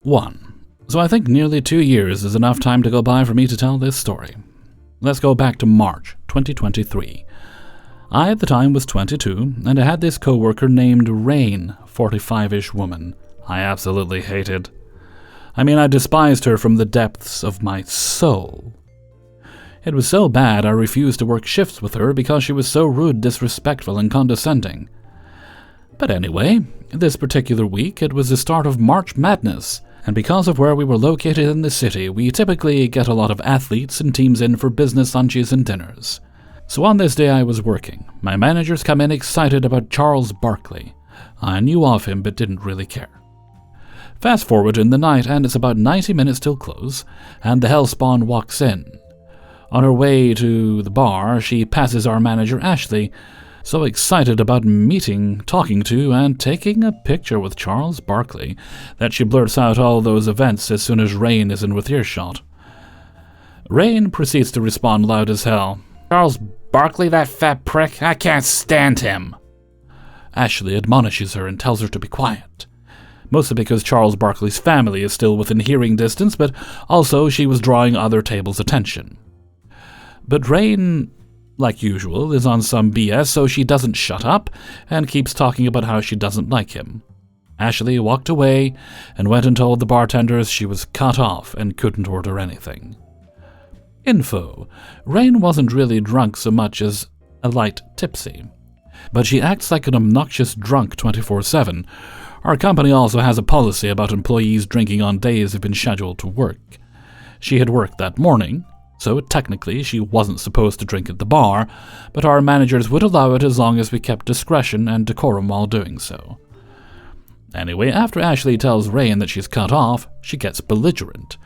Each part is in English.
1. So I think nearly 2 years is enough time to go by for me to tell this story. Let's go back to March 2023. I at the time was 22, and I had this coworker named Rain, 45-ish woman. I absolutely hated. I despised her from the depths of my soul. It was so bad I refused to work shifts with her because she was so rude, disrespectful, and condescending. But anyway, this particular week it was the start of March Madness, and because of where we were located in the city, we typically get a lot of athletes and teams in for business lunches and dinners. So on this day I was working. My managers come in excited about Charles Barkley. I knew of him but didn't really care. Fast forward in the night and it's about 90 minutes till close, and the Hellspawn walks in. On her way to the bar, she passes our manager Ashley, so excited about meeting, talking to, and taking a picture with Charles Barkley that she blurts out all those events as soon as Rain is in with earshot. Rain proceeds to respond loud as hell. "Charles Barkley, that fat prick, I can't stand him." Ashley admonishes her and tells her to be quiet. Mostly because Charles Barkley's family is still within hearing distance, but also she was drawing other tables' attention. But Rain, like usual, is on some BS, so she doesn't shut up and keeps talking about how she doesn't like him. Ashley walked away and went and told the bartenders she was cut off and couldn't order anything. Info: Rain wasn't really drunk so much as a light tipsy, but she acts like an obnoxious drunk 24/7. Our company also has a policy about employees drinking on days they've been scheduled to work. She had worked that morning, so technically she wasn't supposed to drink at the bar, but our managers would allow it as long as we kept discretion and decorum while doing so. Anyway, after Ashley tells Rain that she's cut off, she gets belligerent.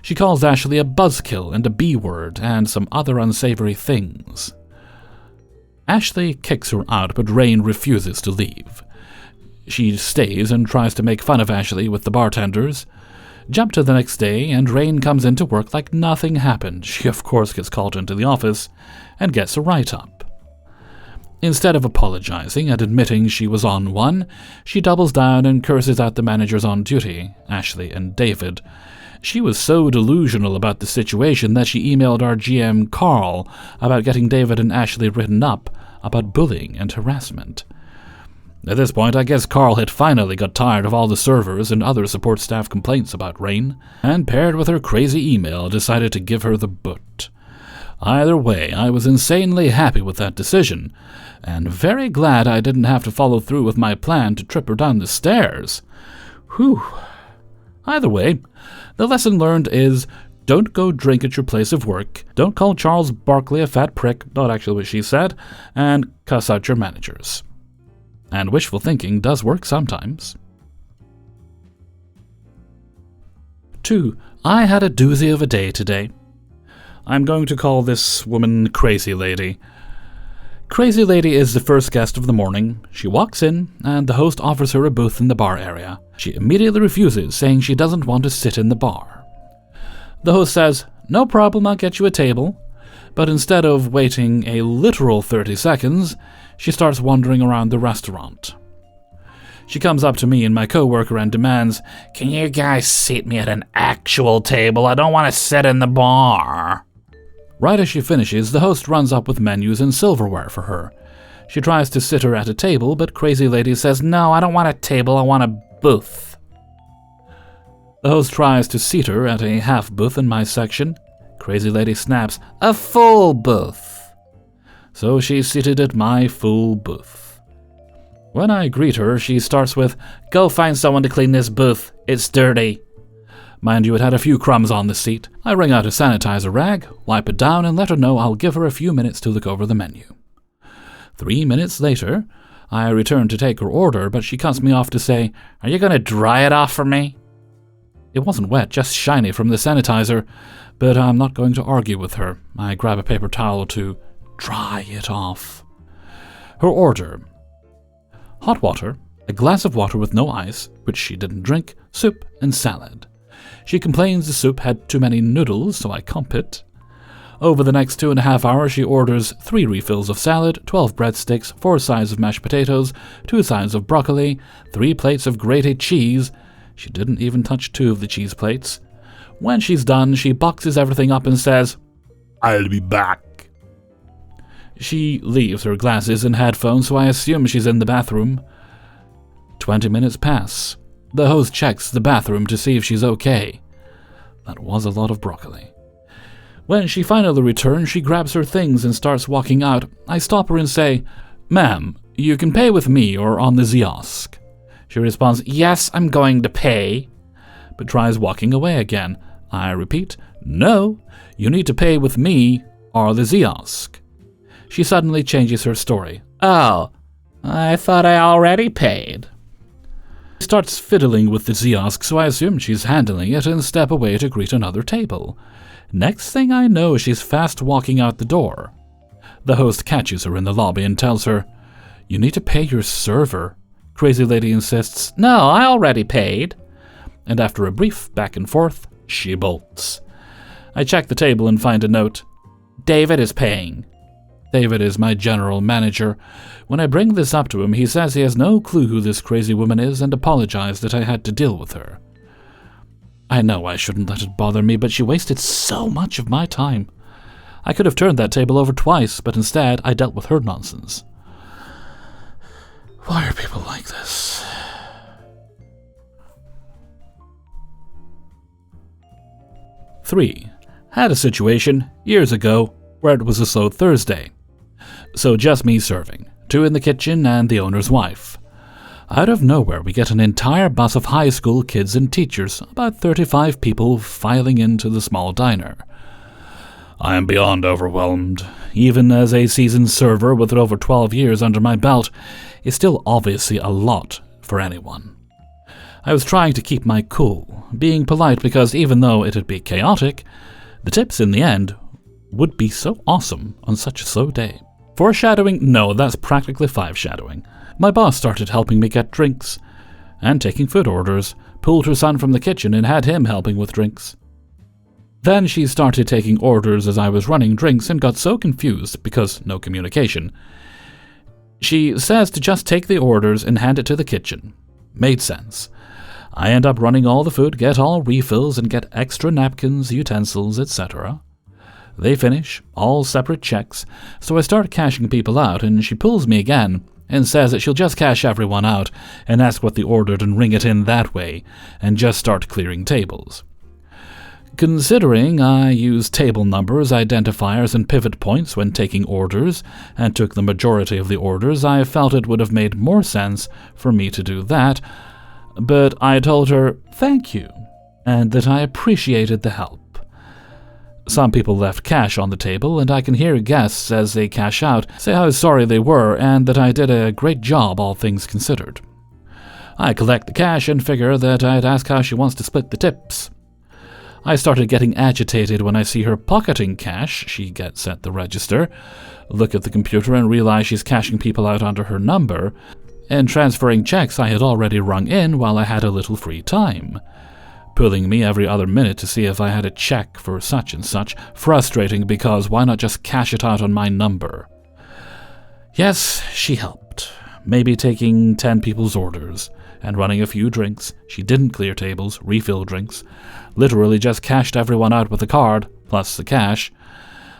She calls Ashley a buzzkill and a B-word and some other unsavory things. Ashley kicks her out, but Rain refuses to leave. She stays and tries to make fun of Ashley with the bartenders. Jump to the next day, and Rain comes into work like nothing happened. She, of course, gets called into the office and gets a write-up. Instead of apologizing and admitting she was on one, she doubles down and curses out the managers on duty, Ashley and David. She was so delusional about the situation that she emailed our GM, Carl, about getting David and Ashley written up about bullying and harassment. At this point, I guess Carl had finally got tired of all the servers and other support staff complaints about Rain, and paired with her crazy email, decided to give her the boot. Either way, I was insanely happy with that decision, and very glad I didn't have to follow through with my plan to trip her down the stairs. Whew. Either way, the lesson learned is don't go drink at your place of work, don't call Charles Barkley a fat prick, not actually what she said, and cuss out your managers. And wishful thinking does work sometimes. 2. I had a doozy of a day today. I'm going to call this woman Crazy Lady. Crazy Lady is the first guest of the morning. She walks in, and the host offers her a booth in the bar area. She immediately refuses, saying she doesn't want to sit in the bar. The host says, "No problem, I'll get you a table." But instead of waiting a literal 30 seconds, she starts wandering around the restaurant. She comes up to me and my coworker and demands, "Can you guys seat me at an actual table? I don't want to sit in the bar." Right as she finishes, the host runs up with menus and silverware for her. She tries to sit her at a table, but Crazy Lady says, "No, I don't want a table, I want a booth." The host tries to seat her at a half booth in my section. Crazy Lady snaps, "A full booth." So she's seated at my full booth. When I greet her, she starts with, "Go find someone to clean this booth, it's dirty." Mind you, it had a few crumbs on the seat. I wring out a sanitizer rag, wipe it down, and let her know I'll give her a few minutes to look over the menu. 3 minutes later, I return to take her order, but she cuts me off to say, "Are you going to dry it off for me?" It wasn't wet, just shiny from the sanitizer, but I'm not going to argue with her. I grab a paper towel to dry it off. Her order: hot water, a glass of water with no ice, which she didn't drink, soup, and salad. She complains the soup had too many noodles, so I comp it. Over the next 2.5 hours, she orders 3 refills of salad, 12 breadsticks, 4 sides of mashed potatoes, 2 sides of broccoli, 3 plates of grated cheese. She didn't even touch 2 of the cheese plates. When she's done, she boxes everything up and says, "I'll be back." She leaves her glasses and headphones, so I assume she's in the bathroom. 20 minutes pass. The host checks the bathroom to see if she's okay. That was a lot of broccoli. When she finally returns, she grabs her things and starts walking out. I stop her and say, "Ma'am, you can pay with me or on the kiosk." She responds, "Yes, I'm going to pay," but tries walking away again. I repeat, "No, you need to pay with me or the kiosk." She suddenly changes her story. "Oh, I thought I already paid." She starts fiddling with the kiosk, so I assume she's handling it and step away to greet another table. Next thing I know, she's fast walking out the door. The host catches her in the lobby and tells her, "You need to pay your server." Crazy lady insists, "No, I already paid." And after a brief back and forth, she bolts. I check the table and find a note. "David is paying." David is my general manager. When I bring this up to him, he says he has no clue who this crazy woman is and apologized that I had to deal with her. I know I shouldn't let it bother me, but she wasted so much of my time. I could have turned that table over twice, but instead I dealt with her nonsense. Why are people like this? Three. Had a situation years ago where it was a slow Thursday. So just me serving, 2 in the kitchen and the owner's wife. Out of nowhere, we get an entire bus of high school kids and teachers, about 35 people, filing into the small diner. I am beyond overwhelmed. Even as a seasoned server with over 12 years under my belt, it's still obviously a lot for anyone. I was trying to keep my cool, being polite because even though it'd be chaotic, the tips in the end would be so awesome on such a slow day. Foreshadowing? No, that's practically 5 shadowing. My boss started helping me get drinks and taking food orders, pulled her son from the kitchen and had him helping with drinks. Then she started taking orders as I was running drinks and got so confused because no communication. She says to just take the orders and hand it to the kitchen. Made sense. I end up running all the food, get all refills, and get extra napkins, utensils, etc. They finish, all separate checks, so I start cashing people out and she pulls me again and says that she'll just cash everyone out and ask what they ordered and ring it in that way, and just start clearing tables. Considering I use table numbers, identifiers, and pivot points when taking orders, and took the majority of the orders, I felt it would have made more sense for me to do that, but I told her thank you, and that I appreciated the help. Some people left cash on the table, and I can hear guests as they cash out say how sorry they were and that I did a great job, all things considered. I collect the cash and figure that I'd ask how she wants to split the tips. I started getting agitated when I see her pocketing cash she gets at the register, look at the computer and realize she's cashing people out under her number, and transferring checks I had already rung in while I had a little free time. Pulling me every other minute to see if I had a check for such and such, frustrating because why not just cash it out on my number? Yes, she helped. Maybe taking 10 people's orders and running a few drinks. She didn't clear tables, refill drinks, literally just cashed everyone out with a card, plus the cash,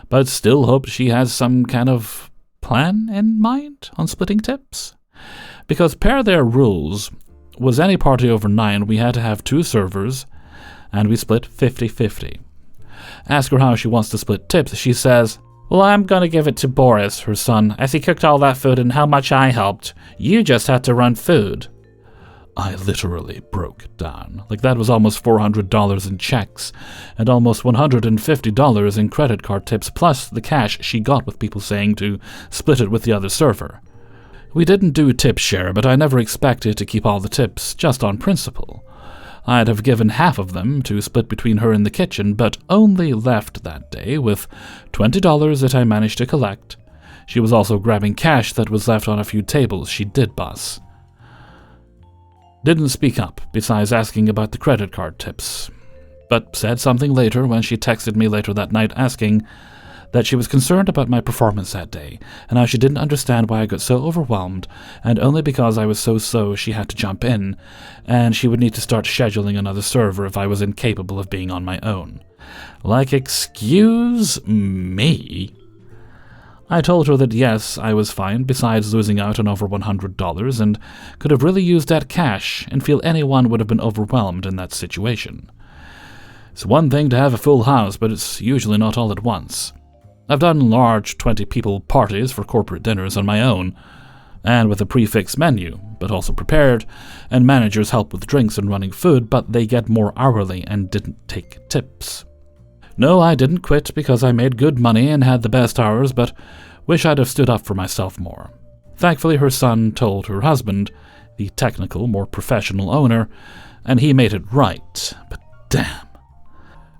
but still hoped she has some kind of plan in mind on splitting tips. Because per their rules, was any party over 9, we had to have 2 servers, and we split 50-50. Ask her how she wants to split tips. She says, "Well, I'm going to give it to Boris, her son, as he cooked all that food and how much I helped. You just had to run food." I literally broke down. Like that was almost $400 in checks, and almost $150 in credit card tips, plus the cash she got with people saying to split it with the other server. We didn't do tip share, but I never expected to keep all the tips, just on principle. I'd have given half of them to split between her and the kitchen, but only left that day with $20 that I managed to collect. She was also grabbing cash that was left on a few tables she did bus. Didn't speak up, besides asking about the credit card tips, but said something later when she texted me later that night asking, that she was concerned about my performance that day, and how she didn't understand why I got so overwhelmed, and only because I was so slow she had to jump in, and she would need to start scheduling another server if I was incapable of being on my own. Like, excuse me? I told her that yes, I was fine, besides losing out on over $100, and could have really used that cash, and feel anyone would have been overwhelmed in that situation. It's one thing to have a full house, but it's usually not all at once. I've done large 20-people parties for corporate dinners on my own, and with a prefix menu, but also prepared, and managers help with drinks and running food, but they get more hourly and didn't take tips. No, I didn't quit because I made good money and had the best hours, but wish I'd have stood up for myself more. Thankfully, her son told her husband, the technical, more professional owner, and he made it right, but damn.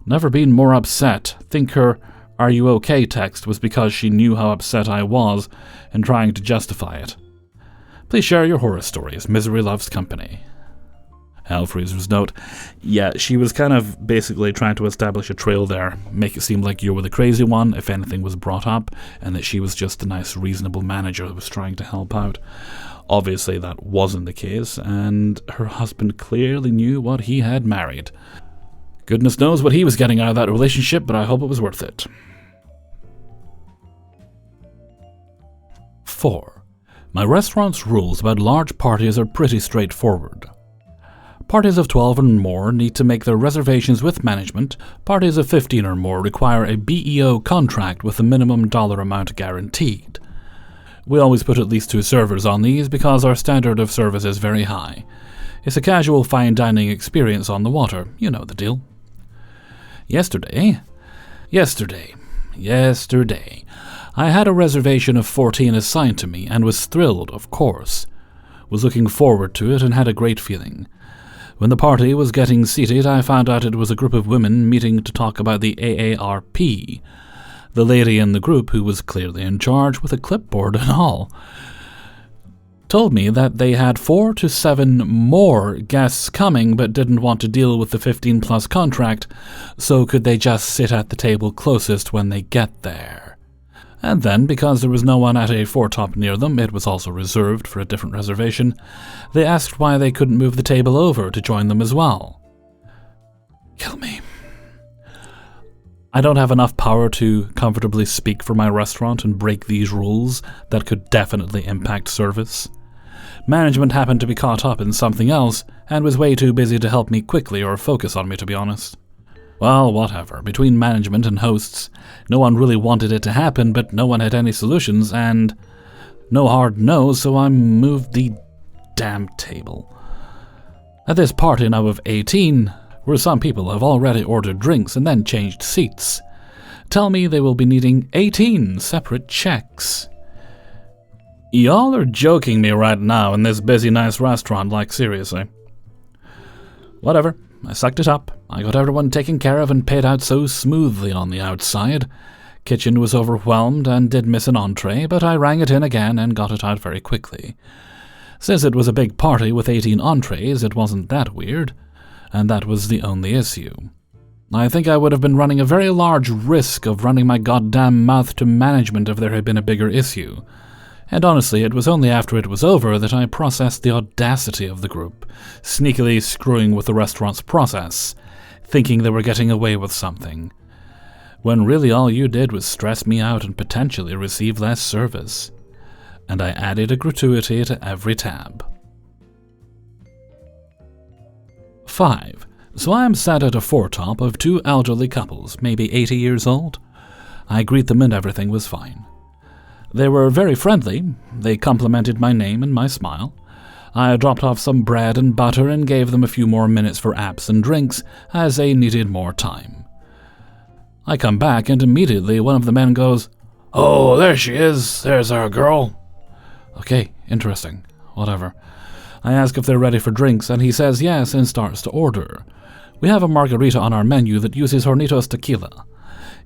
Never been more upset. Think her "Are you okay?" text was because she knew how upset I was and trying to justify it. Please share your horror stories. Misery loves company. Hellfreezer's note. Yeah, she was kind of basically trying to establish a trail there, make it seem like you were the crazy one if anything was brought up, and that she was just a nice, reasonable manager who was trying to help out. Obviously, that wasn't the case, and her husband clearly knew what he had married. Goodness knows what he was getting out of that relationship, but I hope it was worth it. 4. My restaurant's rules about large parties are pretty straightforward. Parties of 12 or more need to make their reservations with management. Parties of 15 or more require a BEO contract with a minimum dollar amount guaranteed. We always put at least 2 servers on these because our standard of service is very high. It's a casual fine dining experience on the water. You know the deal. Yesterday, I had a reservation of 14 assigned to me and was thrilled, of course. Was looking forward to it and had a great feeling. When the party was getting seated, I found out it was a group of women meeting to talk about the AARP. The lady in the group, who was clearly in charge with a clipboard and all, told me that they had 4 to 7 more guests coming but didn't want to deal with the 15-plus contract, so could they just sit at the table closest when they get there. And then, because there was no one at a foretop near them, it was also reserved for a different reservation, they asked why they couldn't move the table over to join them as well. Kill me. I don't have enough power to comfortably speak for my restaurant and break these rules that could definitely impact service. Management happened to be caught up in something else and was way too busy to help me quickly or focus on me, to be honest. Well, whatever. Between management and hosts, no one really wanted it to happen, but no one had any solutions, and no hard no, so I moved the damn table. At this party now of 18, where some people have already ordered drinks and then changed seats, tell me they will be needing 18 separate checks. Y'all are joking me right now in this busy, nice restaurant, like seriously. Whatever, I sucked it up. I got everyone taken care of and paid out so smoothly on the outside. Kitchen was overwhelmed and did miss an entree, but I rang it in again and got it out very quickly. Since it was a big party with 18 entrees, it wasn't that weird, and that was the only issue. I think I would have been running a very large risk of running my goddamn mouth to management if there had been a bigger issue. And honestly, it was only after it was over that I processed the audacity of the group, sneakily screwing with the restaurant's process, thinking they were getting away with something, when really all you did was stress me out and potentially receive less service. And I added a gratuity to every tab. 5. So I am sat at a foretop of 2 elderly couples, maybe 80 years old. I greet them and everything was fine. They were very friendly. They complimented my name and my smile. I dropped off some bread and butter and gave them a few more minutes for apps and drinks, as they needed more time. I come back, and immediately one of the men goes, "Oh, there she is. There's our girl." Okay, interesting. Whatever. I ask if they're ready for drinks, and he says yes and starts to order. We have a margarita on our menu that uses Hornitos tequila.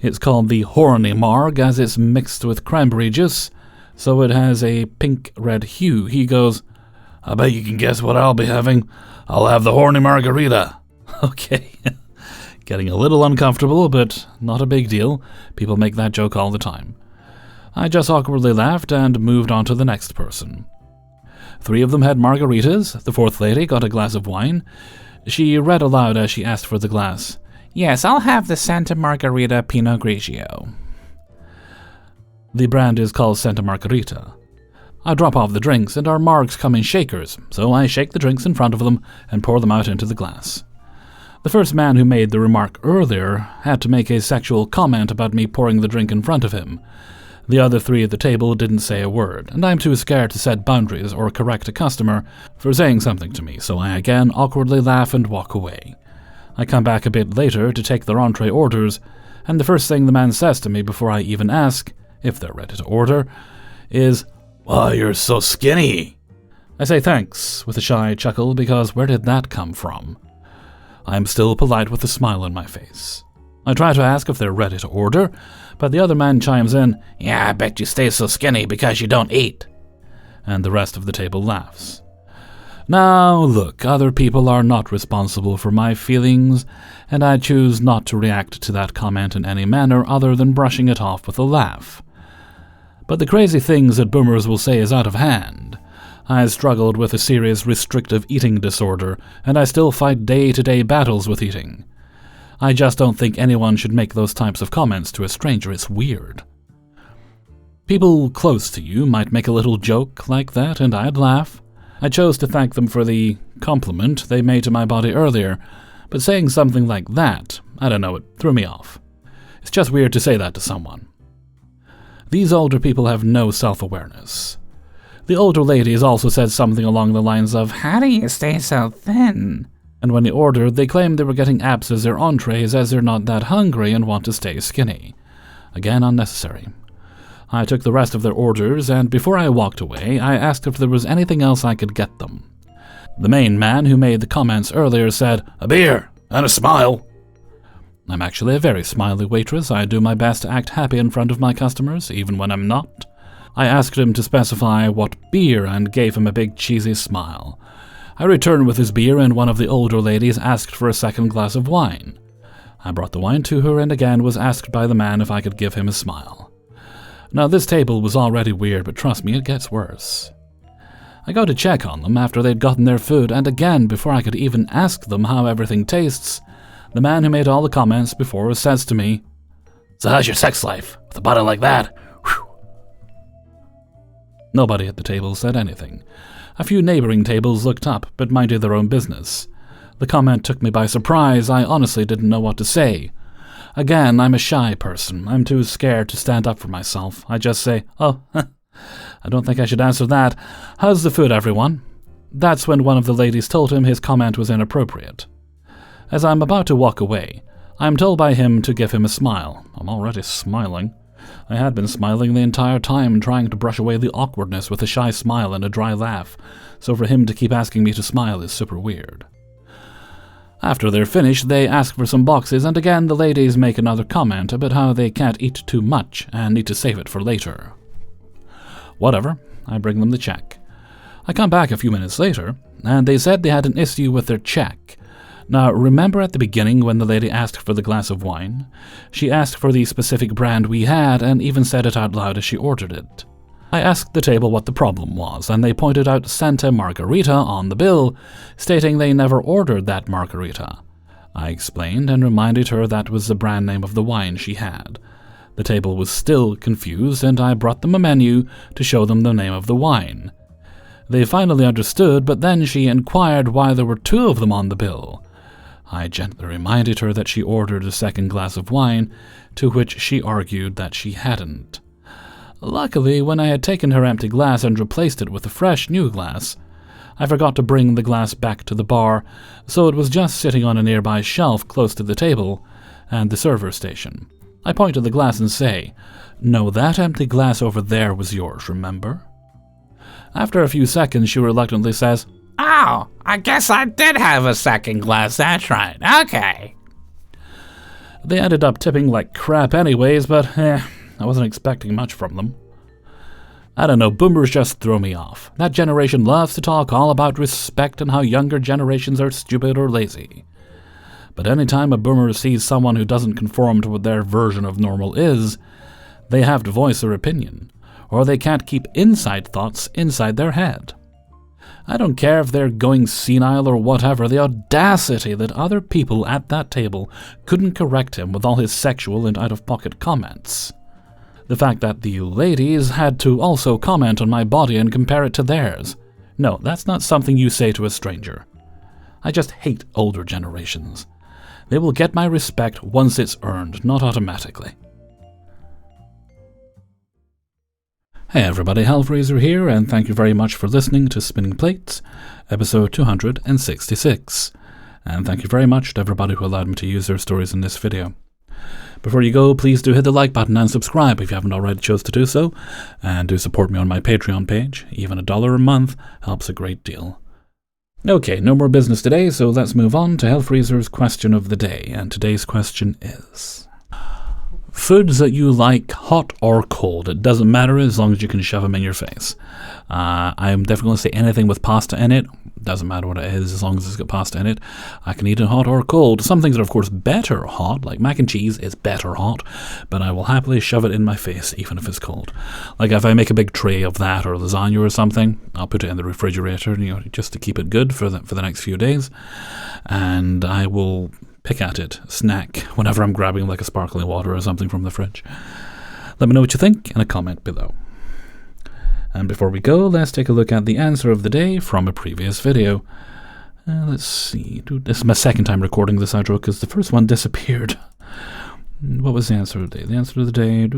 It's called the Horny Marg, as it's mixed with cranberry juice, so it has a pink-red hue. He goes, "I bet you can guess what I'll be having. I'll have the Horny Margarita." Okay. Getting a little uncomfortable, but not a big deal. People make that joke all the time. I just awkwardly laughed and moved on to the next person. 3 of them had margaritas. The 4th lady got a glass of wine. She read aloud as she asked for the glass. "Yes, I'll have the Santa Margherita Pinot Grigio." The brand is called Santa Margherita. I drop off the drinks, and our margs come in shakers, so I shake the drinks in front of them and pour them out into the glass. The first man who made the remark earlier had to make a sexual comment about me pouring the drink in front of him. The other 3 at the table didn't say a word, and I'm too scared to set boundaries or correct a customer for saying something to me, so I again awkwardly laugh and walk away. I come back a bit later to take their entree orders, and the first thing the man says to me before I even ask, if they're ready to order, is, "Why, you're so skinny." I say thanks with a shy chuckle because where did that come from? I'm still polite with a smile on my face. I try to ask if they're ready to order, but the other man chimes in, "Yeah, I bet you stay so skinny because you don't eat." And the rest of the table laughs. Now, look, other people are not responsible for my feelings, and I choose not to react to that comment in any manner other than brushing it off with a laugh. But the crazy things that boomers will say is out of hand. I struggled with a serious restrictive eating disorder, and I still fight day-to-day battles with eating. I just don't think anyone should make those types of comments to a stranger. It's weird. People close to you might make a little joke like that, and I'd laugh. I chose to thank them for the compliment they made to my body earlier, but saying something like that, I don't know, it threw me off. It's just weird to say that to someone. These older people have no self-awareness. The older ladies also said something along the lines of, "How do you stay so thin?" And when they ordered, they claimed they were getting apps as their entrees as they're not that hungry and want to stay skinny. Again, unnecessary. I took the rest of their orders, and before I walked away, I asked if there was anything else I could get them. The main man who made the comments earlier said, "A beer and a smile." I'm actually a very smiley waitress. I do my best to act happy in front of my customers, even when I'm not. I asked him to specify what beer and gave him a big cheesy smile. I returned with his beer, and one of the older ladies asked for a second glass of wine. I brought the wine to her and again was asked by the man if I could give him a smile. Now, this table was already weird, but trust me, it gets worse. I go to check on them after they'd gotten their food, and again, before I could even ask them how everything tastes, the man who made all the comments before says to me, "So how's your sex life? With a body like that? Whew." Nobody at the table said anything. A few neighboring tables looked up, but minded their own business. The comment took me by surprise. I honestly didn't know what to say. Again, I'm a shy person. I'm too scared to stand up for myself. I just say, "Oh, I don't think I should answer that. How's the food, everyone?" That's when one of the ladies told him his comment was inappropriate. As I'm about to walk away, I'm told by him to give him a smile. I'm already smiling. I had been smiling the entire time, trying to brush away the awkwardness with a shy smile and a dry laugh, so for him to keep asking me to smile is super weird. After they're finished, they ask for some boxes, and again the ladies make another comment about how they can't eat too much and need to save it for later. Whatever, I bring them the check. I come back a few minutes later, and they said they had an issue with their check. Now, remember at the beginning when the lady asked for the glass of wine? She asked for the specific brand we had and even said it out loud as she ordered it. I asked the table what the problem was, and they pointed out Santa Margherita on the bill, stating they never ordered that margarita. I explained and reminded her that was the brand name of the wine she had. The table was still confused, and I brought them a menu to show them the name of the wine. They finally understood, but then she inquired why there were 2 of them on the bill. I gently reminded her that she ordered a second glass of wine, to which she argued that she hadn't. Luckily, when I had taken her empty glass and replaced it with a fresh new glass, I forgot to bring the glass back to the bar, so it was just sitting on a nearby shelf close to the table and the server station. I point to the glass and say, "No, that empty glass over there was yours, remember?" After a few seconds, she reluctantly says, "Oh, I guess I did have a second glass, that's right, okay." They ended up tipping like crap anyways, but I wasn't expecting much from them. I don't know, boomers just throw me off. That generation loves to talk all about respect and how younger generations are stupid or lazy. But anytime a boomer sees someone who doesn't conform to what their version of normal is, they have to voice their opinion, or they can't keep inside thoughts inside their head. I don't care if they're going senile or whatever, the audacity that other people at that table couldn't correct him with all his sexual and out-of-pocket comments. The fact that the ladies had to also comment on my body and compare it to theirs. No, that's not something you say to a stranger. I just hate older generations. They will get my respect once it's earned, not automatically. Hey everybody, Hellfreezer here, and thank you very much for listening to Spinning Plates, episode 266. And thank you very much to everybody who allowed me to use their stories in this video. Before you go, please do hit the like button and subscribe if you haven't already chose to do so, and do support me on my Patreon page. Even $1 a month helps a great deal. Okay, no more business today, so let's move on to Hellfreezer's question of the day, and today's question is: foods that you like hot or cold. It doesn't matter as long as you can shove them in your face. I'm definitely going to say anything with pasta in it. Doesn't matter what it is as long as it's got pasta in it. I can eat it hot or cold. Some things are of course better hot, like mac and cheese is better hot, but I will happily shove it in my face even if it's cold. Like if I make a big tray of that or lasagna or something, I'll put it in the refrigerator, just to keep it good for the next few days, and I will pick at it, snack, whenever I'm grabbing like a sparkling water or something from the fridge. Let me know what you think in a comment below. And before we go, let's take a look at the answer of the day from a previous video. Let's see. This is my second time recording this outro because the first one disappeared. What was the answer of the day? The answer of the day...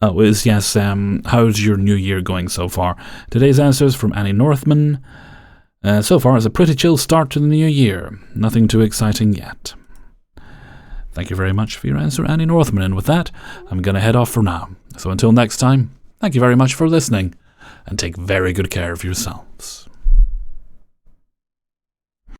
Oh, it was yes, how's your new year going so far? Today's answer is from Annie Northman. So far, it's a pretty chill start to the new year. Nothing too exciting yet. Thank you very much for your answer, Annie Northman, and with that, I'm going to head off for now. So until next time, thank you very much for listening, and take very good care of yourselves.